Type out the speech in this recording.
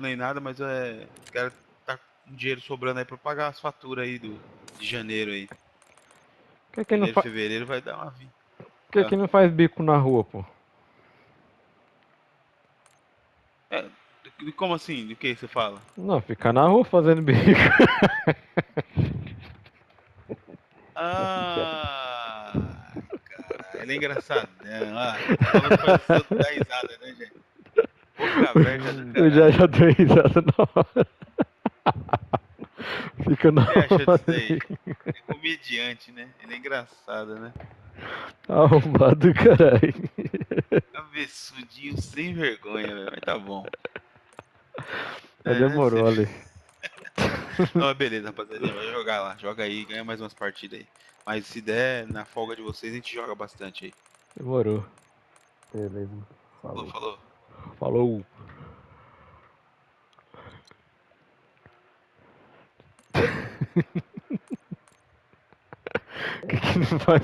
nem nada, mas quero tá com dinheiro sobrando aí pra pagar as faturas aí de janeiro aí. Por que Janeiro, fevereiro vai dar uma vida. que não faz bico na rua, pô? Como assim? Do que você fala? Não, ficar na rua fazendo bico. Ah, cara, ele é engraçadão. Falando pra os outros dar risada, né, gente? Boca aberta do Eu já caralho. dei risada na hora. Fica O na que você achou hora disso daí? ali. É comediante, né? Ele é engraçado, né? Arrombado do caralho. Cabeçudinho sem vergonha, velho. Mas tá bom. Mas É, deve demorou ser. ali. Não, mas beleza, rapaziada. Vai jogar lá. Joga aí, ganha mais umas partidas aí. Mas se der, na folga de vocês, a gente joga bastante aí. Demorou. Beleza. Falou, Falou. falou. Falou. Que não faz